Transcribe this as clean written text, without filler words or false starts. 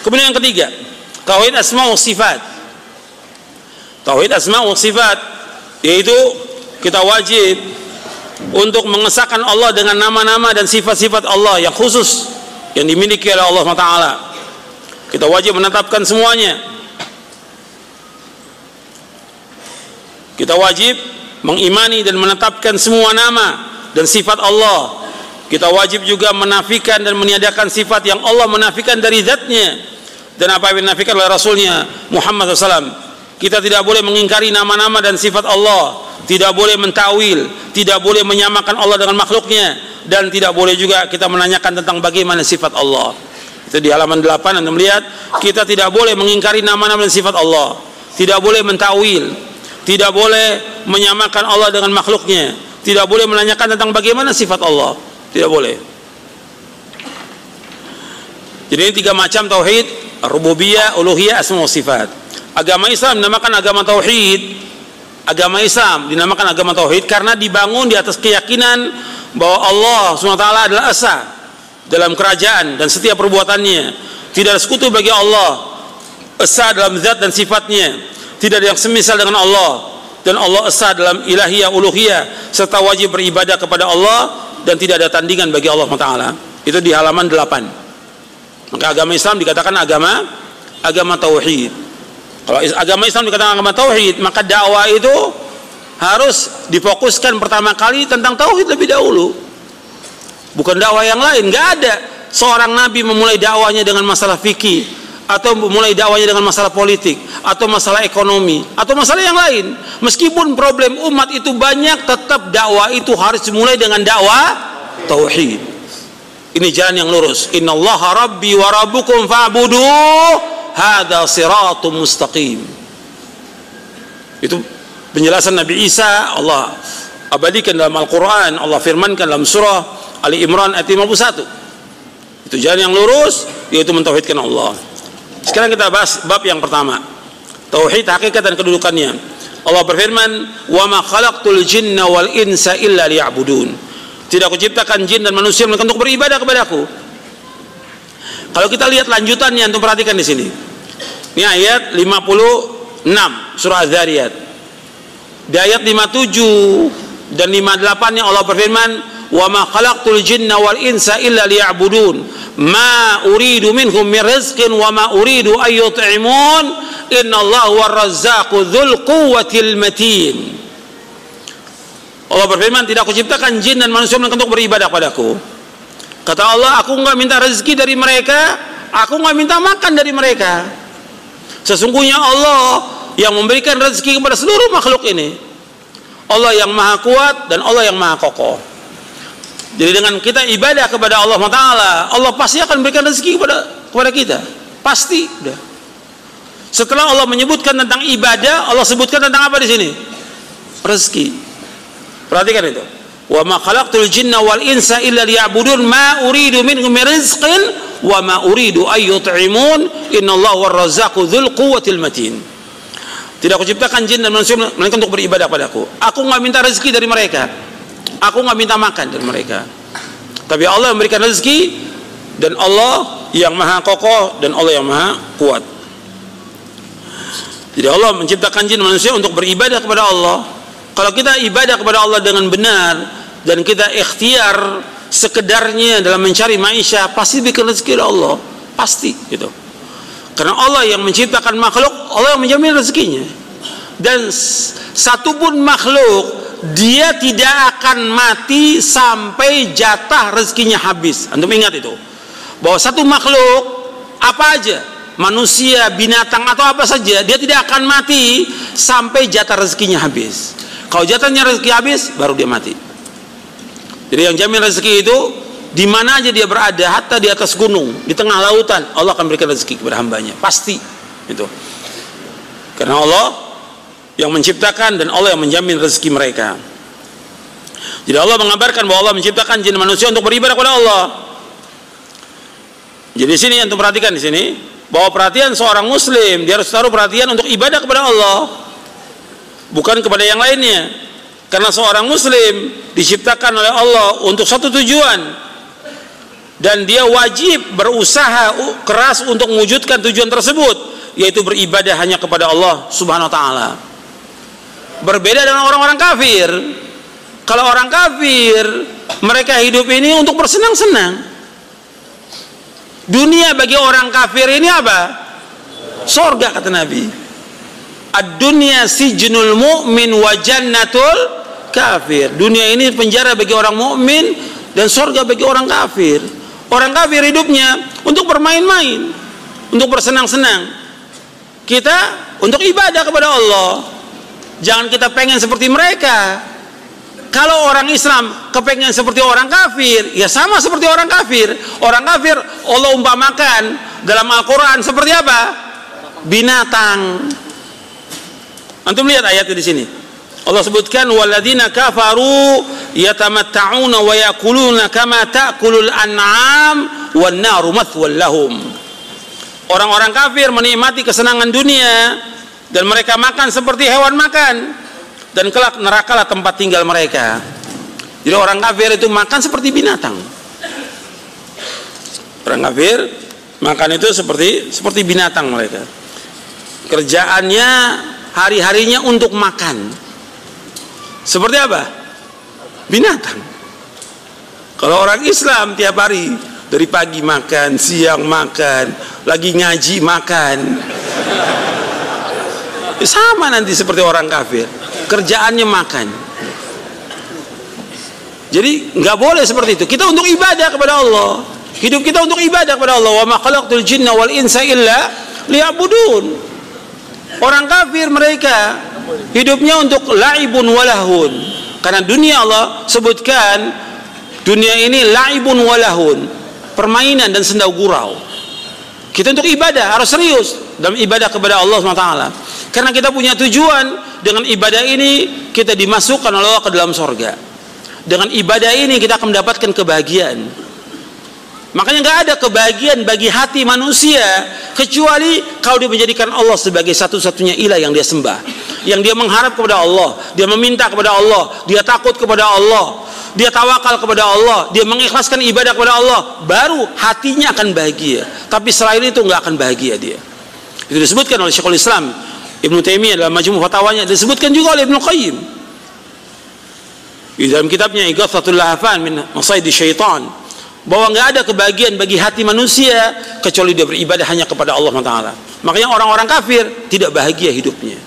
Kemudian yang ketiga, tauhid asma wa sifat. Tauhid asma wa sifat yaitu kita wajib untuk mengesahkan Allah dengan nama-nama dan sifat-sifat Allah yang khusus yang dimiliki oleh Allah SWT. Kita wajib menetapkan semuanya. Kita wajib mengimani dan menetapkan semua nama dan sifat Allah. Kita wajib juga menafikan dan meniadakan sifat yang Allah menafikan dari zatnya dan apa yang dinafikan oleh Rasulnya Muhammad SAW. Kita tidak boleh mengingkari nama-nama dan sifat Allah, tidak boleh mentawil, tidak boleh menyamakan Allah dengan makhluknya, dan tidak boleh juga kita menanyakan tentang bagaimana sifat Allah. Itu di halaman 8 Anda melihat, kita tidak boleh mengingkari nama-nama dan sifat Allah, tidak boleh mentawil, tidak boleh menyamakan Allah dengan makhluknya, tidak boleh menanyakan tentang bagaimana sifat Allah, tidak boleh. Jadi ini 3 macam tauhid: rububiyah, uluhiyah, asma wa sifat. Agama Islam dinamakan agama tauhid. Agama Islam dinamakan agama tauhid karena dibangun di atas keyakinan bahwa Allah SWT adalah esa dalam kerajaan dan setiap perbuatannya. Tidak ada sekutu bagi Allah, esa dalam zat dan sifatnya, tidak ada yang semisal dengan Allah, dan Allah esa dalam ilahiyah, uluhiyah, serta wajib beribadah kepada Allah dan tidak ada tandingan bagi Allah SWT. Itu di halaman 8. Maka agama Islam dikatakan agama tauhid. Kalau agama Islam dikatakan agama tauhid, maka dakwah itu harus difokuskan pertama kali tentang tauhid lebih dahulu, bukan dakwah yang lain. Nggak ada seorang nabi memulai dakwahnya dengan masalah fikih, atau memulai dakwahnya dengan masalah politik, atau masalah ekonomi, atau masalah yang lain. Meskipun problem umat itu banyak, tetap dakwah itu harus dimulai dengan dakwah tauhid. Ini jalan yang lurus. Innallaha rabbi wa rabbukum fa'buduh, hada siratum mustaqim. Itu penjelasan Nabi Isa. Allah abadikan dalam Al-Quran. Allah firmankan dalam surah Ali Imran ayat 51. Itu jalan yang lurus, yaitu mentauhidkan Allah. Sekarang kita bahas bab yang pertama, tauhid hakikat dan kedudukannya. Allah berfirman, wa ma khalaqtul jinna wal insa illa liya'budun. Tidak aku ciptakan jin dan manusia melainkan untuk beribadah kepadaku. Kalau kita lihat lanjutannya, antum perhatikan di sini. Ini ayat 56 surah Az-Zariyat. Di ayat 57 dan 58-nya Allah berfirman, "Wa ma khalaqtul jinna wal insa illa liya'budun, ma uridu minhum min rizqin wa ma uridu ay yut'imun, innallaha huwar razzaqu dzul quwwatil matin." Allah berfirman, tidak aku ciptakan jin dan manusia melainkan untuk beribadah padaku. Kata Allah, aku enggak minta rezeki dari mereka, aku enggak minta makan dari mereka. Sesungguhnya Allah yang memberikan rezeki kepada seluruh makhluk ini. Allah yang maha kuat dan Allah yang maha kokoh. Jadi dengan kita ibadah kepada Allah Ta'ala, Allah pasti akan memberikan rezeki kepada kita. Pasti. Udah. Setelah Allah menyebutkan tentang ibadah, Allah sebutkan tentang apa di sini? Rezeki. Perhatikan itu. Wa ma khalaqtul jinna wal insa illa liya'budun ma uridu minhum min rizqin wa ma uridu ay yut'imun innallaha huwar razzaqu dzul quwwatil matin. Tidak aku ciptakan jin dan manusia melainkan untuk beribadah padaku. Aku enggak minta rezeki dari mereka. Aku enggak minta makan dari mereka. Tapi Allah memberikan rezeki, dan Allah yang maha kokoh dan Allah yang maha kuat. Jadi Allah menciptakan jin dan manusia untuk beribadah kepada Allah. Kalau kita ibadah kepada Allah dengan benar dan kita ikhtiar sekedarnya dalam mencari maisha, pasti bikin rezeki oleh Allah, pasti gitu. Karena Allah yang menciptakan makhluk, Allah yang menjamin rezekinya. Dan satupun makhluk dia tidak akan mati sampai jatah rezekinya habis. Antum ingat itu, bahwa satu makhluk apa aja, manusia, binatang atau apa saja, dia tidak akan mati sampai jatah rezekinya habis. Kalau jatahnya rezeki habis, baru dia mati. Jadi yang jamin rezeki itu di mana aja dia berada, hatta di atas gunung, di tengah lautan, Allah akan berikan rezeki kepada hambanya, pasti. Itu. Karena Allah yang menciptakan dan Allah yang menjamin rezeki mereka. Jadi Allah mengabarkan bahwa Allah menciptakan jin manusia untuk beribadah kepada Allah. Jadi di sini yang perhatikan di sini, bahwa perhatian seorang muslim dia harus taruh perhatian untuk ibadah kepada Allah, bukan kepada yang lainnya. Karena seorang muslim diciptakan oleh Allah untuk satu tujuan, dan dia wajib berusaha keras untuk mewujudkan tujuan tersebut, yaitu beribadah hanya kepada Allah Subhanahu wa taala. Berbeda dengan orang-orang kafir. Kalau orang kafir, mereka hidup ini untuk bersenang-senang. Dunia bagi orang kafir ini apa? Sorga, kata Nabi. Ad-dunya sijnul mu'min wa jannatul kafir. Dunia ini penjara bagi orang mukmin dan sorga bagi orang kafir. Orang kafir hidupnya untuk bermain-main, untuk bersenang-senang. Kita untuk ibadah kepada Allah. Jangan kita pengen seperti mereka. Kalau orang Islam kepengen seperti orang kafir, ya sama seperti orang kafir. Orang kafir Allah umpamakan dalam Al-Quran seperti apa? Binatang. Antum lihat ayatnya di sini. Allah sebutkan walladzina kafaru yatamatta'una wa yakuluna kama ta'kulul an'am wan naru mathwal lahum. Orang-orang kafir menikmati kesenangan dunia dan mereka makan seperti hewan makan, dan kelak nerakalah tempat tinggal mereka. Jadi orang kafir itu makan seperti binatang. Orang kafir makan itu seperti binatang mereka. Kerjaannya hari-harinya untuk makan. Seperti apa? Binatang. Kalau orang Islam tiap hari, dari pagi makan, siang makan, lagi ngaji makan. Sama nanti seperti orang kafir, kerjaannya makan. Jadi nggak boleh seperti itu. Kita untuk ibadah kepada Allah. Hidup kita untuk ibadah kepada Allah. Wa ma khalaqtul jinna wal insa illa liya'budun. Orang kafir mereka hidupnya untuk laibun walahun. Karena dunia Allah sebutkan dunia ini laibun walahun, permainan dan senda gurau. Kita untuk ibadah harus serius dalam ibadah kepada Allah SWT. Karena kita punya tujuan, dengan ibadah ini kita dimasukkan oleh Allah ke dalam sorga. Dengan ibadah ini kita akan mendapatkan kebahagiaan. Makanya nggak ada kebahagiaan bagi hati manusia kecuali kalau dia menjadikan Allah sebagai satu-satunya ilah yang dia sembah, yang dia mengharap kepada Allah, dia meminta kepada Allah, dia takut kepada Allah, dia tawakal kepada Allah, dia mengikhlaskan ibadah kepada Allah, baru hatinya akan bahagia. Tapi selain itu nggak akan bahagia dia. Itu disebutkan oleh Syekhul Islam Ibnu Taimiyah dalam Majmu' Fatawanya, disebutkan juga oleh Ibnu Qayyim di dalam kitabnya Ighathatul Lahfan min Masaidi Syaitan, bahwa nggak ada kebahagiaan bagi hati manusia kecuali dia beribadah hanya kepada Allah SWT. Makanya orang-orang kafir tidak bahagia hidupnya.